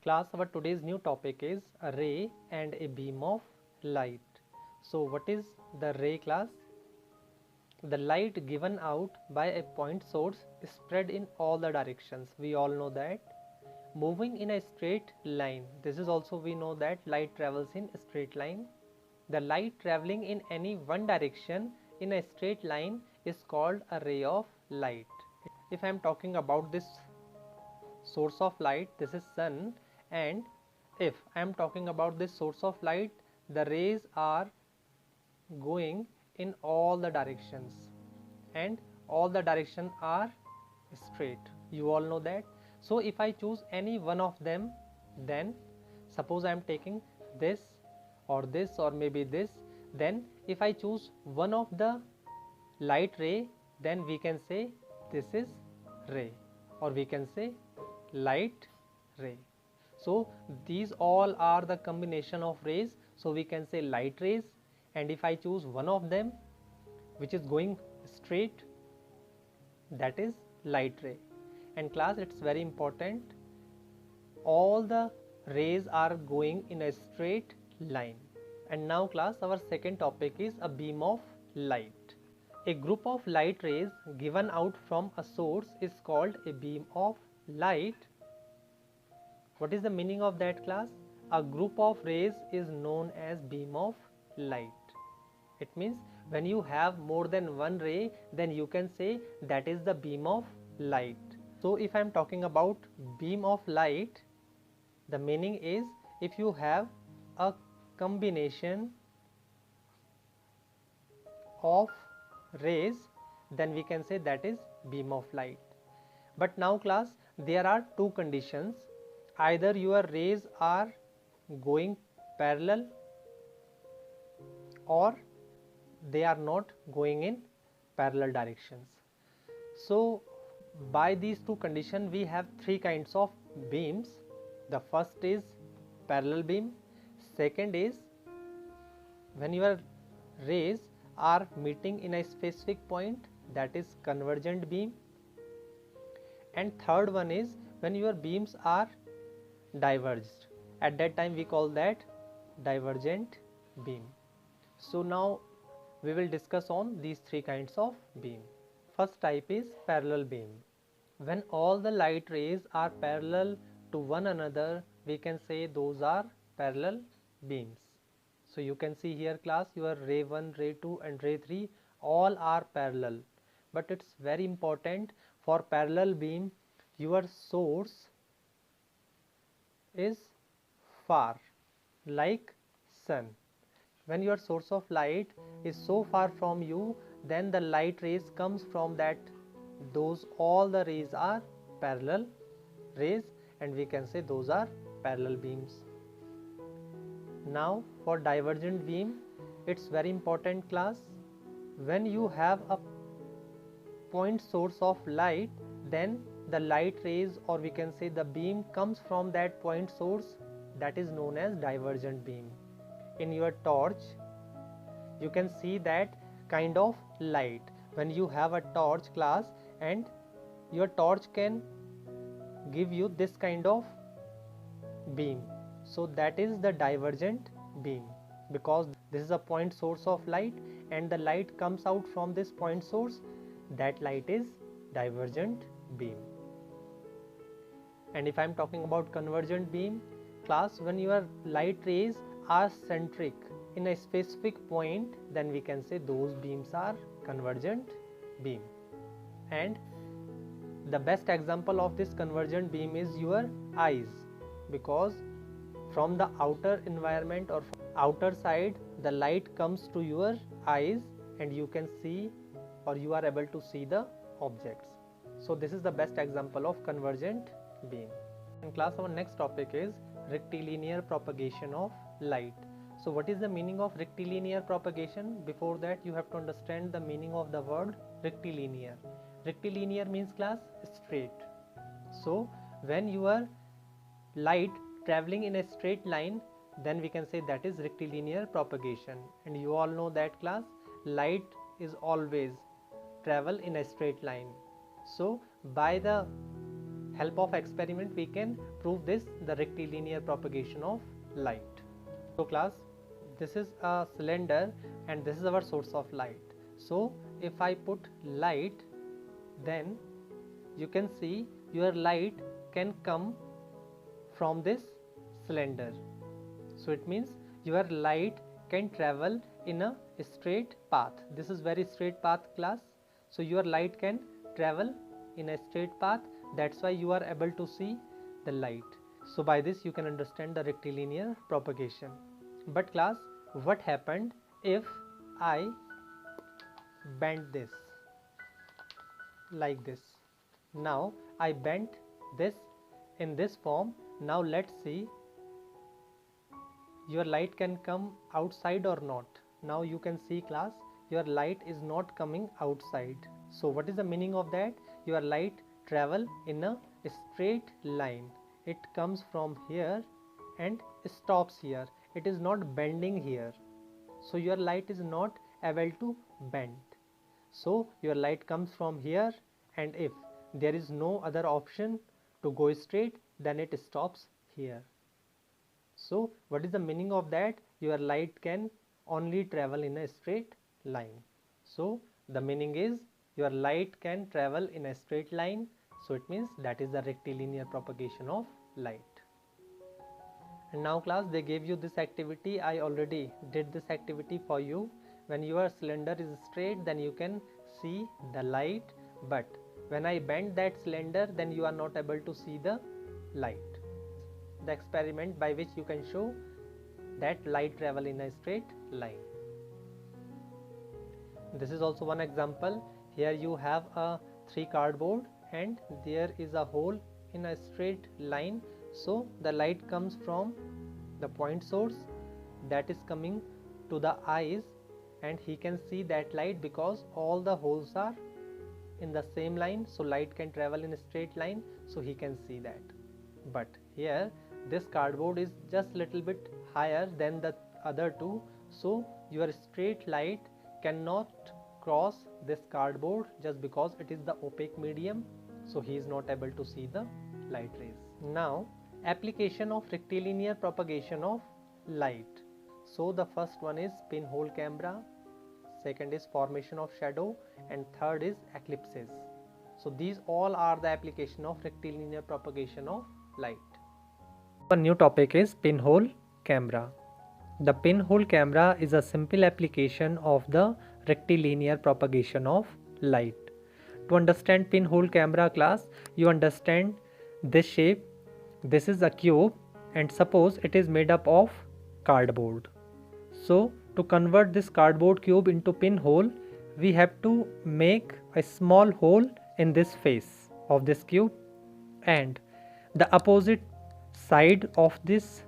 Class, our today's new topic is a ray and a beam of light. So what is the ray, class? The light given out by a point source is spread in all the directions. We all know that. Moving in a straight line. This is also we know that light travels in a straight line. The light traveling in any one direction in a straight line is called a ray of light. If I am talking about this source of light, this is sun, and if I am talking about this source of light, the rays are going in all the directions and all the directions are straight. You all know that. So if I choose any one of them, then suppose I am taking this or maybe this, then if I choose one of the light ray, then we can say this is ray, or we can say light ray. So these all are the combination of rays, so we can say light rays. And if I choose one of them which is going straight, that is light ray. And class, it's very important, all the rays are going in a straight line. And now class, our second topic is a beam of light. A group of light rays given out from a source is called a beam of light. What is the meaning of that, class? A group of rays is known as beam of light. It means when you have more than one ray, then you can say that is the beam of light. So if I am talking about beam of light, the meaning is if you have a combination of rays, then we can say that is beam of light. But now class, there are two conditions. Either your rays are going parallel or they are not going in parallel directions. So by these two conditions, we have three kinds of beams. The first is parallel beam, second is when your rays are meeting in a specific point, that is convergent beam, and third one is when your beams are diverged. At that time we call that divergent beam. So now we will discuss on these three kinds of beam. First type is parallel beam. When all the light rays are parallel to one another, we can say those are parallel beams. So you can see here class, your ray 1, ray 2 and ray 3 all are parallel. But it's very important, for parallel beam your source is far, like sun. When your source of light is so far from you, then the light rays comes from that, those all the rays are parallel rays, and we can say those are parallel beams. Now for divergent beam, it's very important class. When you have a point source of light, then the light rays, or we can say the beam, comes from that point source, that is known as divergent beam. In your torch you can see that kind of light. When you have a torch class, and your torch can give you this kind of beam, so that is the divergent beam, because this is a point source of light and the light comes out from this point source, that light is divergent beam. And if I am talking about convergent beam, class, when your light rays are centric in a specific point, then we can say those beams are convergent beam. And the best example of this convergent beam is your eyes, because from the outer environment or from outer side, the light comes to your eyes and you can see, or you are able to see the objects. So this is the best example of convergent beam. In class, our next topic is rectilinear propagation of light. So what is the meaning of rectilinear propagation? Before that, you have to understand the meaning of the word rectilinear. Rectilinear means class straight. So when your light traveling in a straight line, then we can say that is rectilinear propagation. And you all know that class, light is always travel in a straight line. So by the help of experiment we can prove this, the rectilinear propagation of light. So class, this is a cylinder and this is our source of light. So if I put light, then you can see your light can come from this cylinder. So it means your light can travel in a straight path. This is very straight path class. So your light can travel in a straight path. That's why you are able to see the light. So by this you can understand the rectilinear propagation. But class, what happened if I bend this like this? Now I bent this in this form. Now let's see your light can come outside or not. Now you can see class, your light is not coming outside. So what is the meaning of that? Your light travel in a straight line. It comes from here and stops here. It is not bending here. So your light is not able to bend. So your light comes from here, and if there is no other option to go straight, then it stops here. So what is the meaning of that? Your light can only travel in a straight line. So the meaning is your light can travel in a straight line. So it means that is the rectilinear propagation of light. And now class, they gave you this activity. I already did this activity for you. When your cylinder is straight, then you can see the light, but when I bend that cylinder, then you are not able to see the light. The experiment by which you can show that light travel in a straight line. This is also one example. Here you have a 3 cardboard and there is a hole in a straight line. So the light comes from the point source that is coming to the eyes, and he can see that light because all the holes are in the same line. So light can travel in a straight line, so he can see that. But here this cardboard is just little bit higher than the other two, so your straight light cannot cross this cardboard just because it is the opaque medium, so he is not able to see the light rays. Now application of rectilinear propagation of light. So the first one is pinhole camera, second is formation of shadow, and third is eclipses. So these all are the application of rectilinear propagation of light. One new topic is pinhole camera. The pinhole camera is a simple application of the rectilinear propagation of light. To understand pinhole camera class, you understand this shape. This is a cube, and suppose it is made up of cardboard. So to convert this cardboard cube into pinhole, we have to make a small hole in this face of this cube, and the opposite side of this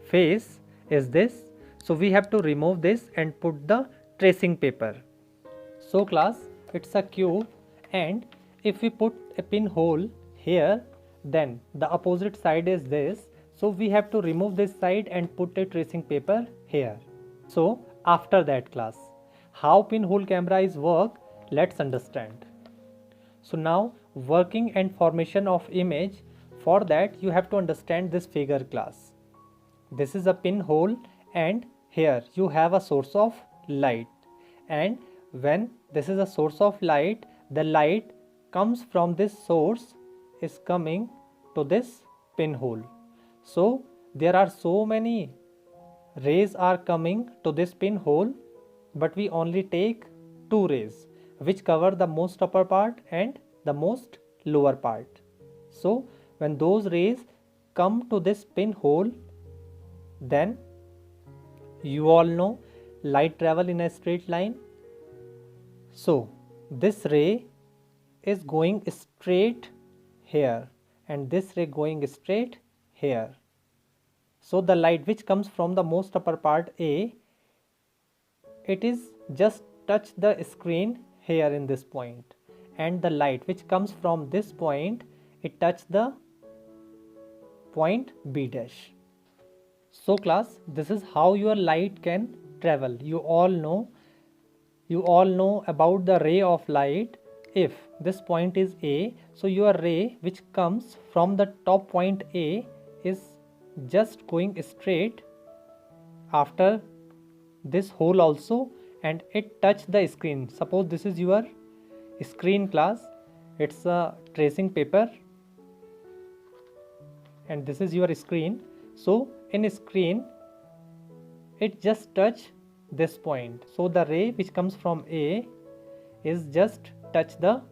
face is this. So we have to remove this and put the tracing paper. So class, it's a cube, and if we put a pinhole here, then the opposite side is this. So we have to remove this side and put a tracing paper here. So after that class, how pinhole camera is work, let's understand. So now working and formation of image, for that you have to understand this figure class. This is a pinhole, and here you have a source of light, and when this is a source of light, the light comes from this source is coming to this pinhole. So there are so many rays are coming to this pinhole, but we only take 2 rays which cover the most upper part and the most lower part. So when those rays come to this pinhole, then you all know light travel in a straight line. So this ray is going straight here, and this ray going straight here. So the light which comes from the most upper part A, it is just touch the screen here in this point, and the light which comes from this point, it touch the point B dash. So class, this is how your light can travel. You all know about the ray of light. If this point is A, so your ray which comes from the top point A is just going straight after this hole also, and it touch the screen. Suppose this is your screen class, it's a tracing paper and this is your screen. So in screen it just touch this point, so the ray which comes from A is just touch the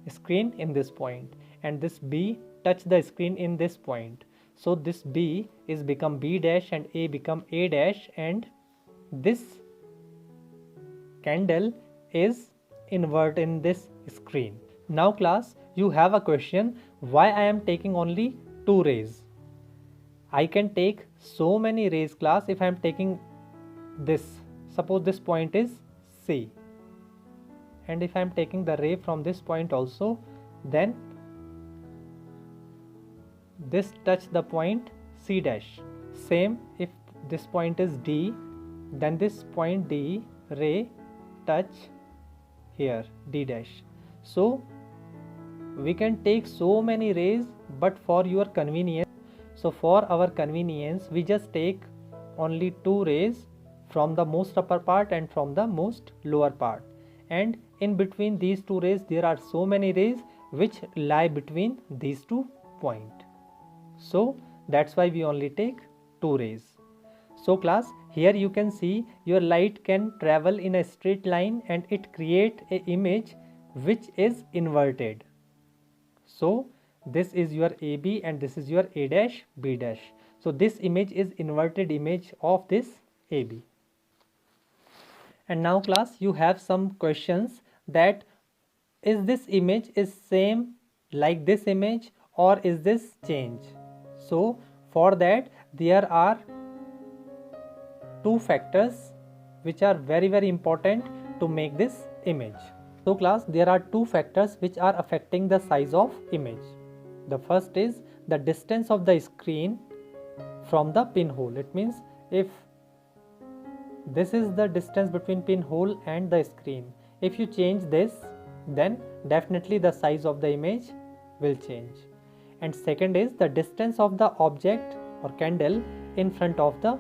screen in this point, and this B touch the screen in this point. So this B is become B dash and A become A dash, and this candle is invert in this screen. Now class, you have a question, why I am taking only 2 rays? I can take so many rays class if I am taking this. Suppose this point is C, and if I am taking the ray from this point also, then this touch the point C dash. Same if this point is D, then this point D ray touch here D dash. So we can take so many rays, but for your convenience, so for our convenience we just take only 2 rays from the most upper part and from the most lower part, and in between these 2 rays there are so many rays which lie between these 2 points. So that's why we only take 2 rays. So class, here you can see your light can travel in a straight line and it create a image which is inverted. So this is your AB and this is your A dash B dash. So this image is inverted image of this AB. And now class, you have some questions that is this image is same like this image or is this change? So for that there are 2 factors which are very important to make this image. So class, there are 2 factors which are affecting the size of image. The first is the distance of the screen from the pinhole. It means if this is the distance between pinhole and the screen, if you change this, then definitely the size of the image will change. And second is the distance of the object or candle in front of the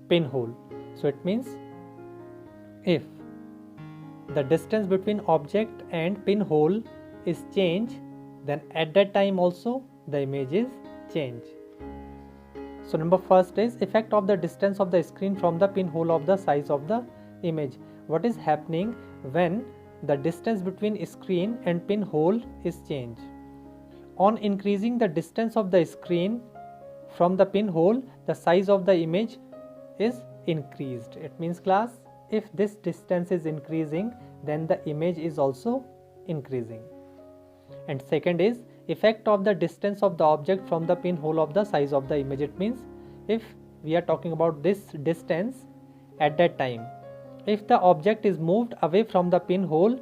pinhole. So it means if the distance between object and pinhole is changed, then at that time also the image is changed. So number first is effect of the distance of the screen from the pinhole of the size of the image. What is happening when the distance between screen and pinhole is changed? On increasing the distance of the screen from the pinhole, the size of the image is increased. It means class, if this distance is increasing, then the image is also increasing. And second is effect of the distance of the object from the pinhole of the size of the image. It means if we are talking about this distance at that time, if the object is moved away from the pinhole,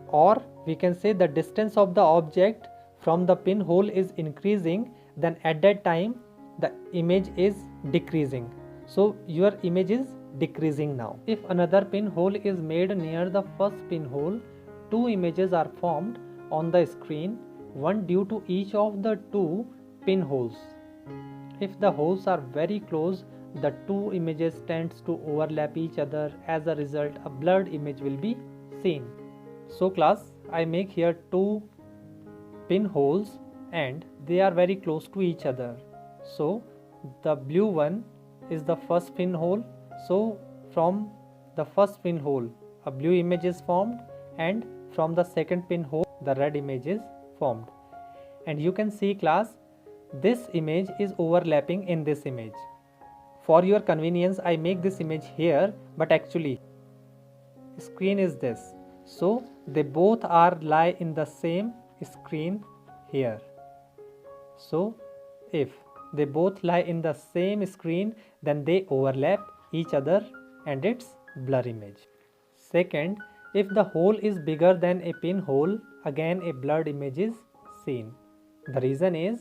or we can say the distance of the object from the pinhole is increasing, then at that time the image is decreasing. So your image is decreasing now. If another pinhole is made near the first pinhole, 2 images are formed on the screen, one due to each of the 2 pinholes. If the holes are very close, the 2 images tends to overlap each other. As a result, a blurred image will be seen. So class, I make here 2 pinholes and they are very close to each other. So the blue one is the first pinhole. So from the first pinhole a blue image is formed, and from the second pinhole the red image is formed. And you can see class, this image is overlapping in this image. For your convenience I make this image here, but actually screen is this. So they both are lie in the same screen here. So if they both lie in the same screen, then they overlap each other and it's blur image. Second, if the hole is bigger than a pinhole, again a blurred image is seen. The reason is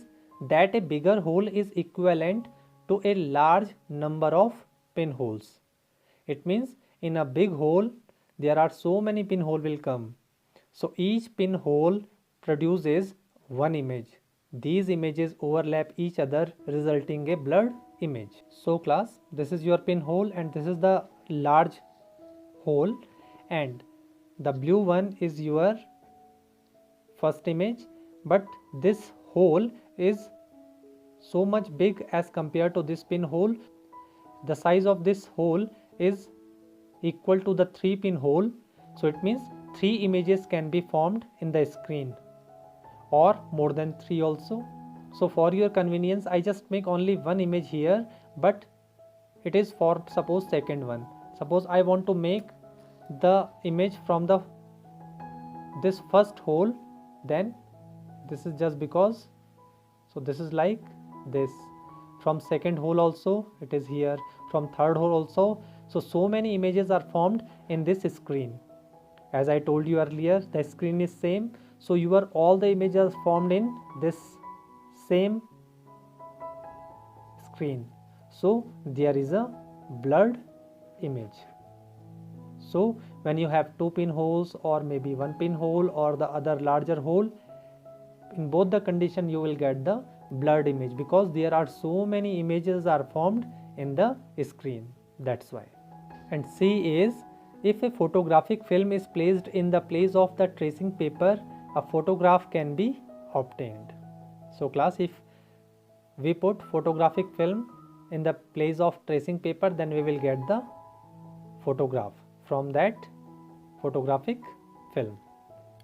that a bigger hole is equivalent to a large number of pinholes. It means in a big hole there are so many pinhole will come, So each pinhole produces one image. These images overlap each other, resulting a blurred image. So class, this is your pinhole and this is the large hole, and the blue one is your first image, but this hole is so much big as compared to this pinhole. The size of this hole is equal to the 3 pinhole, so it means 3 images can be formed in the screen, or more than 3 also. So for your convenience I just make only one image here, but it is for suppose second one. Suppose I want to make the image from this first hole, then this is just because, so this is like this. From second hole also it is here, from third hole also. So many images are formed in this screen. As I told you earlier, the screen is same, so your all the images formed in this same screen, so there is a blurred image. So when you have 2 pinholes or maybe 1 pinhole or the other larger hole, in both the condition you will get the blurred image, because there are so many images are formed in the screen, that's why. And C is, if a photographic film is placed in the place of the tracing paper, a photograph can be obtained. So class, if we put photographic film in the place of tracing paper, then we will get the photograph from that photographic film.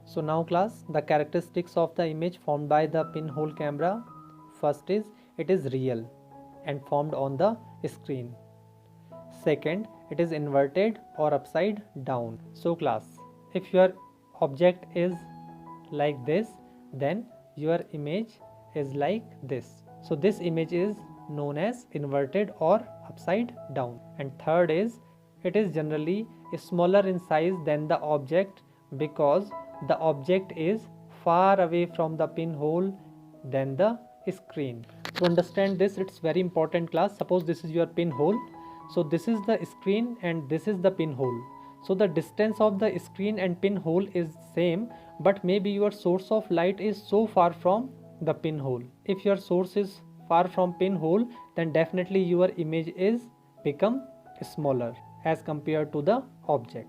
So now class, the characteristics of the image formed by the pinhole camera. First is, it is real and formed on the screen. Second, it is inverted or upside down. So class, if your object is like this, then your image is like this. So this image is known as inverted or upside down. And third is, it is generally smaller in size than the object, because the object is far away from the pinhole than the screen. To understand this, it's very important class. Suppose this is your pinhole, so this is the screen and this is the pinhole. So the distance of the screen and pinhole is same, but maybe your source of light is so far from the pinhole. If your source is far from pinhole, then definitely your image is become smaller as compared to the object.